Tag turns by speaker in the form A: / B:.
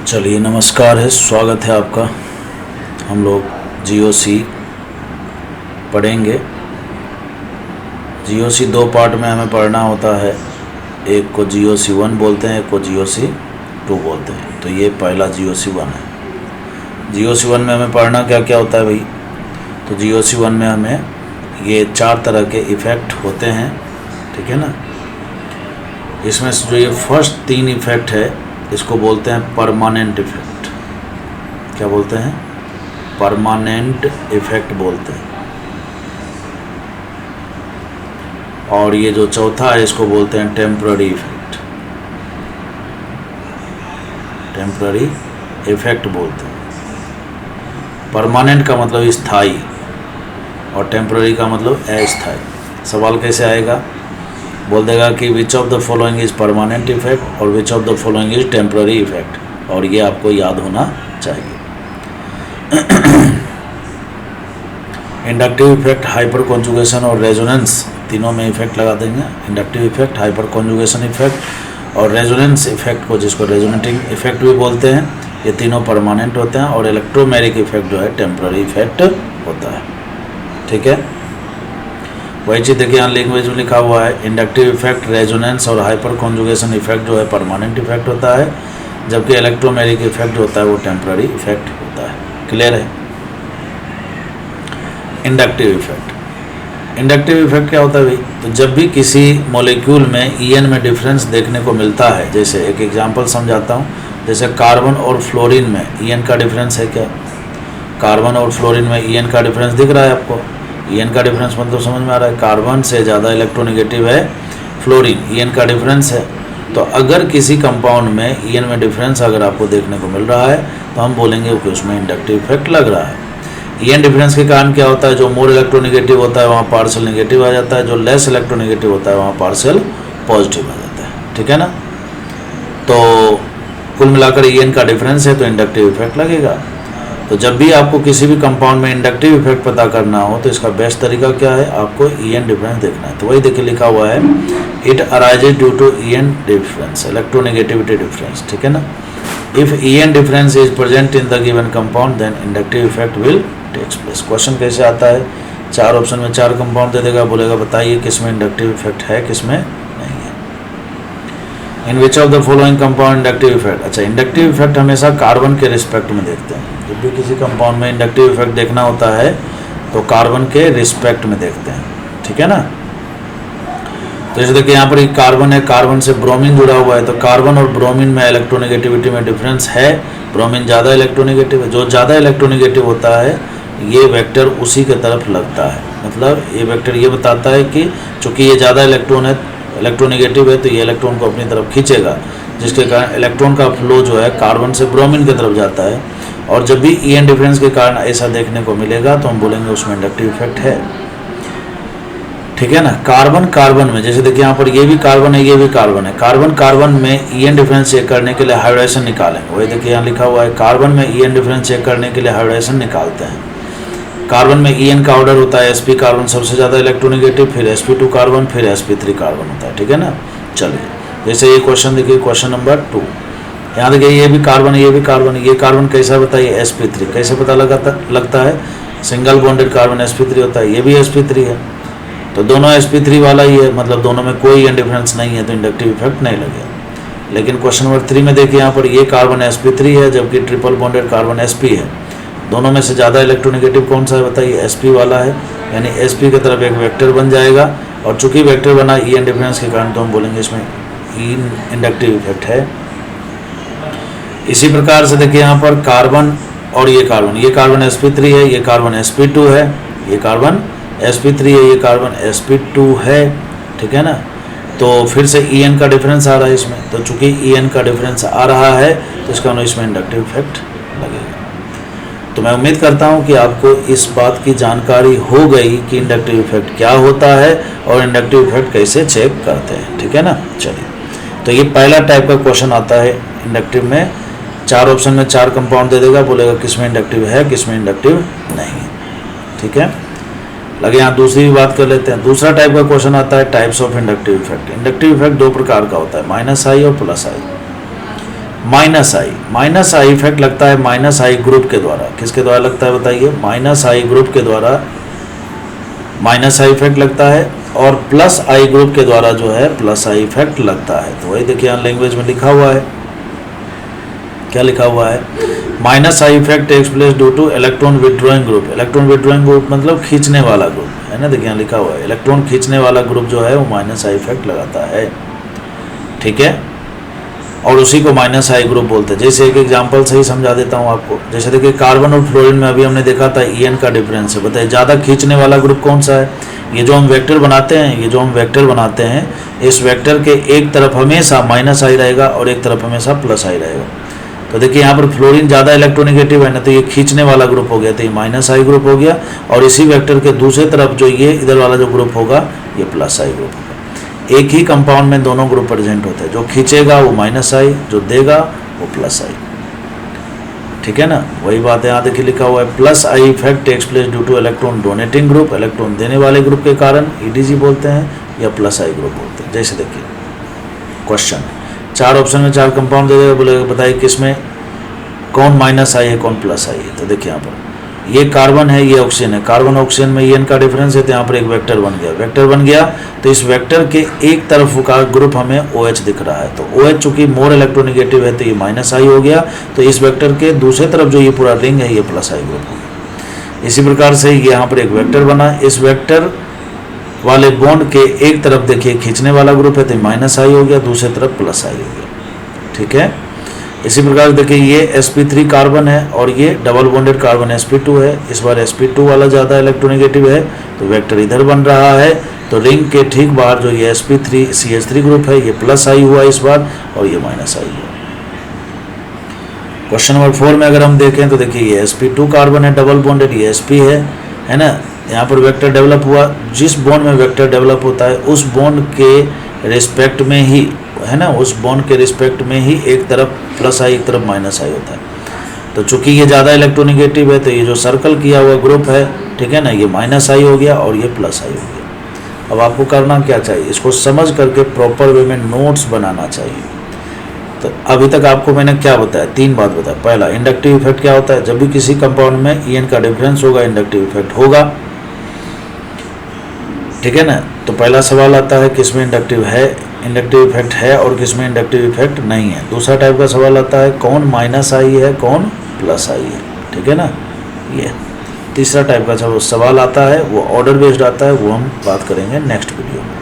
A: चलिए नमस्कार है, स्वागत है आपका। हम लोग जीओसी पढ़ेंगे। जीओसी दो पार्ट में हमें पढ़ना होता है, एक को जीओसी 1 बोलते हैं, एक को जीओसी 2 बोलते हैं। तो ये पहला जीओसी 1 है। जीओसी 1 में हमें पढ़ना क्या क्या होता है भाई? तो जीओसी 1 में हमें ये 4 तरह के इफ़ेक्ट होते हैं, ठीक है ना। इसमें से जो ये फर्स्ट 3 इफ़ेक्ट है इसको बोलते हैं परमानेंट इफ़ेक्ट। क्या बोलते हैं? परमानेंट इफ़ेक्ट बोलते हैं। और ये जो चौथा है इसको बोलते हैं टेम्पररी इफ़ेक्ट। टेम्पररी इफ़ेक्ट बोलते हैं। परमानेंट का मतलब स्थायी और टेम्पररी का मतलब अस्थायी। सवाल कैसे आएगा? बोल देगा कि which of the following is permanent effect और which of the following is temporary effect, और ये आपको याद होना चाहिए। इंडक्टिव इफेक्ट, हाइपर कॉन्जुगेशन और रेजोनेंस, तीनों में इफेक्ट लगा देंगे। Inductive effect, hyperconjugation effect और रेजोनेंस इफेक्ट को, जिसको रेजोनेटिंग इफेक्ट भी बोलते हैं, ये तीनों परमानेंट होते हैं। और इलेक्ट्रोमैग्नेटिक इफेक्ट जो है टेम्पररी इफेक्ट होता है, ठीक है। वही चीज़ देखिए यहाँ लैंग्वेज में लिखा हुआ है, इंडक्टिव इफेक्ट, रेजोनेंस और हाइपर कॉन्जुगेशन इफेक्ट जो है परमानेंट इफेक्ट होता है, जबकि इलेक्ट्रोमैग्नेटिक इफेक्ट होता है वो टेम्पररी इफेक्ट होता है। क्लियर है? इंडक्टिव इफेक्ट, इंडक्टिव इफेक्ट क्या होता है भाई? तो जब भी किसी मॉलिक्यूल में ईएन में डिफरेंस देखने को मिलता है, जैसे एक एग्जांपल समझाता हूँ, जैसे कार्बन और फ्लोरीन में ईएन का डिफरेंस है क्या? कार्बन और फ्लोरीन में ईएन का डिफरेंस दिख रहा है आपको? ईएन का डिफरेंस मतलब समझ में आ रहा है, कार्बन से ज़्यादा इलेक्ट्रोनेगेटिव है फ्लोरीन, ईएन का डिफरेंस है। तो अगर किसी कंपाउंड में ईएन में डिफरेंस अगर आपको देखने को मिल रहा है तो हम बोलेंगे कि उसमें इंडक्टिव इफेक्ट लग रहा है। ईएन डिफरेंस के कारण क्या होता है? जो मोर इलेक्ट्रोनेगेटिव होता है वहाँ पार्शियल नेगेटिव आ जाता है, जो लेस इलेक्ट्रोनेगेटिव होता है वहाँ पार्शियल पॉजिटिव आ जाता है, ठीक है ना। तो कुल मिलाकर ईएन का डिफरेंस है तो इंडक्टिव इफेक्ट लगेगा। तो जब भी आपको किसी भी कंपाउंड में इंडक्टिव इफेक्ट पता करना हो तो इसका बेस्ट तरीका क्या है? आपको ईएन डिफरेंस देखना है। तो वही देखिए लिखा हुआ है, it arises due to EN difference, electronegativity difference, ठीक है ना। If EN difference is present in the given compound then inductive effect will takes place. Question कैसे आता है? 4 ऑप्शन में 4 कंपाउंड दे देगा, बोलेगा बताइए किसमें इंडक्टिव इफेक्ट है, किसमें नहीं है। In which of the following compound inductive effect. अच्छा, इंडक्टिव इफेक्ट हमेशा कार्बन के रिस्पेक्ट में देखते हैं। जब भी किसी कंपाउंड में इंडक्टिव इफेक्ट देखना होता है तो कार्बन के रिस्पेक्ट में देखते हैं, ठीक है ना। तो जैसे देखिए यहाँ पर कार्बन है, कार्बन से ब्रोमीन जुड़ा हुआ है, तो कार्बन और ब्रोमीन में इलेक्ट्रोनेगेटिविटी में डिफरेंस है। ब्रोमीन ज़्यादा इलेक्ट्रोनेगेटिव है, जो ज़्यादा इलेक्ट्रोनेगेटिव होता है ये वेक्टर उसी के तरफ लगता है। मतलब ये वेक्टर ये बताता है कि चूँकि ये ज़्यादा इलेक्ट्रोनेगेटिव है तो ये इलेक्ट्रॉन को अपनी तरफ खींचेगा, जिसके कारण इलेक्ट्रॉन का फ्लो जो है कार्बन से ब्रोमीन की तरफ जाता है। और जब भी ईएन डिफरेंस के कारण ऐसा देखने को मिलेगा तो हम बोलेंगे उसमें इंडक्टिव इफेक्ट है, ठीक है ना। कार्बन कार्बन में, जैसे देखिए यहाँ पर ये भी कार्बन है, ये भी कार्बन है, कार्बन कार्बन में ईएन डिफरेंस चेक करने के लिए हाइब्रिडाइजेशन निकालेंगे। वही देखिए यहाँ लिखा हुआ है, कार्बन में ईएन डिफरेंस चेक करने के लिए हाइब्रिडाइजेशन निकालते हैं। कार्बन में ईएन का ऑर्डर होता है, sp कार्बन सबसे ज़्यादा इलेक्ट्रोनेगेटिव, फिर sp2 कार्बन, फिर sp3 कार्बन होता है, ठीक है ना। चलिए जैसे ये क्वेश्चन देखिए, क्वेश्चन नंबर 2, यहाँ देखिए ये भी कार्बन है, ये भी कार्बन है, ये कार्बन कैसा बताइए? sp3। कैसे पता लगता है? सिंगल बॉन्डेड कार्बन sp3 होता है, ये भी sp3 है, तो दोनों sp3 वाला ही है, मतलब दोनों में कोई डिफरेंस नहीं है तो इंडक्टिव इफेक्ट नहीं लगेगा। लेकिन क्वेश्चन नंबर 3 में देखिए यहाँ पर ये कार्बन sp3 है जबकि ट्रिपल बॉन्डेड कार्बन sp है। दोनों में से ज़्यादा इलेक्ट्रोनेगेटिव कौन सा है बताइए? sp वाला है, यानी sp की तरफ एक वेक्टर बन जाएगा। और चूंकि वेक्टर बना ईएन डिफरेंस के कारण तो हम बोलेंगे इसमें इंडक्टिव इफेक्ट है। इसी प्रकार से देखिए यहाँ पर कार्बन और ये कार्बन sp3 है, ये कार्बन sp2 है, ये कार्बन sp3 है, ये कार्बन sp2 है, ठीक है ना। तो फिर से ईएन का डिफरेंस आ रहा है इसमें, तो चूंकि ईएन का डिफरेंस आ रहा है तो इसका मतलब इसमें इंडक्टिव इफेक्ट लगेगा। तो मैं उम्मीद करता हूं कि आपको इस बात की जानकारी हो गई कि इंडक्टिव इफेक्ट क्या होता है और इंडक्टिव इफेक्ट कैसे चेक करते हैं, ठीक है ना। चलिए, तो ये पहला टाइप का क्वेश्चन आता है इंडक्टिव में। 4 ऑप्शन में 4 कंपाउंड दे देगा, बोलेगा किसमें इंडक्टिव है, किसमें इंडक्टिव नहीं है, ठीक है। लगे यहाँ दूसरी भी बात कर लेते हैं। दूसरा टाइप का क्वेश्चन आता है types of inductive effect. Inductive effect 2 प्रकार का होता है, -i और +i। माइनस आई इफेक्ट लगता है माइनस आई ग्रुप के द्वारा। किसके द्वारा लगता है बताइए? माइनस आई ग्रुप के द्वारा माइनस आई इफेक्ट लगता है, और प्लस आई ग्रुप के द्वारा जो है प्लस आई इफेक्ट लगता है। तो वही देखिए यहाँ लैंग्वेज में लिखा हुआ है, क्या लिखा हुआ है? Minus I effect takes place due to electron withdrawing group. Electron withdrawing group मतलब खींचने वाला ग्रुप है ना, देखिए यहाँ लिखा हुआ है इलेक्ट्रॉन खींचने वाला ग्रुप जो है वो माइनस आई इफेक्ट लगाता है, ठीक है, और उसी को माइनस आई ग्रुप बोलते हैं। जैसे एक एग्जांपल से ही समझा देता हूँ आपको। जैसे देखिए कार्बन और फ्लोरीन में अभी हमने देखा था ईएन का डिफरेंस है, बताइए ज़्यादा खींचने वाला ग्रुप कौन सा है? ये जो हम वेक्टर बनाते हैं, इस वेक्टर के एक तरफ हमेशा माइनस आई रहेगा और एक तरफ हमेशा प्लस आई रहेगा। तो देखिए यहाँ पर फ्लोरीन ज़्यादा इलेक्ट्रोनेगेटिव है ना, तो ये खींचने वाला ग्रुप हो गया, तो ये माइनस आई ग्रुप हो गया, और इसी वेक्टर के दूसरे तरफ जो ये इधर वाला जो ग्रुप होगा ये प्लस आई ग्रुप होगा। एक ही कंपाउंड में दोनों ग्रुप प्रेजेंट होते हैं, जो खींचेगा वो माइनस आई, जो देगा वो प्लस आई, ठीक है ना। वही बात है यहाँ देखिए लिखा हुआ है plus I effect takes place due to electron donating group, electron देने वाले ग्रुप के कारण ईडीजी बोलते हैं या प्लस आई ग्रुप बोलते हैं। जैसे देखिए क्वेश्चन 4 ऑप्शन में 4 कंपाउंड दे देगा, बोलेगा बताइए किसमें कौन माइनस आई है कौन प्लस आई है। तो देखिए यहाँ पर ये कार्बन है, ये ऑक्सीजन है, कार्बन ऑक्सीजन में ईएन का डिफरेंस है, तो यहाँ पर एक वेक्टर बन गया, तो इस वेक्टर के एक तरफ का ग्रुप हमें OH दिख रहा है, तो OH चूंकि मोर इलेक्ट्रोनेगेटिव है तो ये माइनस आई हो गया, तो इस वेक्टर के दूसरे तरफ जो ये पूरा रिंग है ये प्लस आई ग्रुप हो गया। इसी प्रकार से यहाँ पर एक वेक्टर बना, इस वेक्टर वाले बॉन्ड के एक तरफ देखिए खींचने वाला ग्रुप है तो माइनस आई हो गया, दूसरी तरफ प्लस आई हो गया, ठीक है। इसी प्रकार देखिए ये sp3 कार्बन है और ये डबल बॉन्डेड कार्बन sp2 है, इस बार sp2 वाला ज़्यादा इलेक्ट्रोनेगेटिव है तो वेक्टर इधर बन रहा है, तो रिंग के ठीक बाहर जो ये sp3 CH3 ग्रुप है ये प्लस आई हुआ इस बार और ये माइनस आई हुआ। क्वेश्चन नंबर 4 में अगर हम देखें तो देखिए ये sp2 कार्बन है डबल बॉन्डेड, ये sp है ना, यहाँ पर वेक्टर डेवलप हुआ, जिस बॉन्ड में वेक्टर डेवलप होता है उस बॉन्ड के रिस्पेक्ट में ही है ना, उस बॉन्ड के रिस्पेक्ट में ही एक तरफ प्लस आई एक तरफ माइनस आई होता है। तो चूंकि ये ज़्यादा इलेक्ट्रोनेगेटिव है तो ये जो सर्कल किया हुआ ग्रुप है, ठीक है ना, ये माइनस आई हो गया और ये प्लस आई हो गया। अब आपको करना क्या चाहिए, इसको समझ करके प्रॉपर वे में नोट्स बनाना चाहिए। तो अभी तक आपको मैंने क्या बताया, 3 बात बताया। पहला, इंडक्टिव इफेक्ट क्या होता है, जब भी किसी कंपाउंड में ईएन का डिफरेंस होगा इंडक्टिव इफेक्ट होगा, ठीक है ना। तो पहला सवाल आता है किसमें इंडक्टिव इफेक्ट है और किसमें इंडक्टिव इफेक्ट नहीं है। दूसरा टाइप का सवाल आता है कौन माइनस आई है कौन प्लस आई है, ठीक है ना। ये तीसरा टाइप का सवाल आता है वो ऑर्डर बेस्ड आता है, वो हम बात करेंगे नेक्स्ट वीडियो में।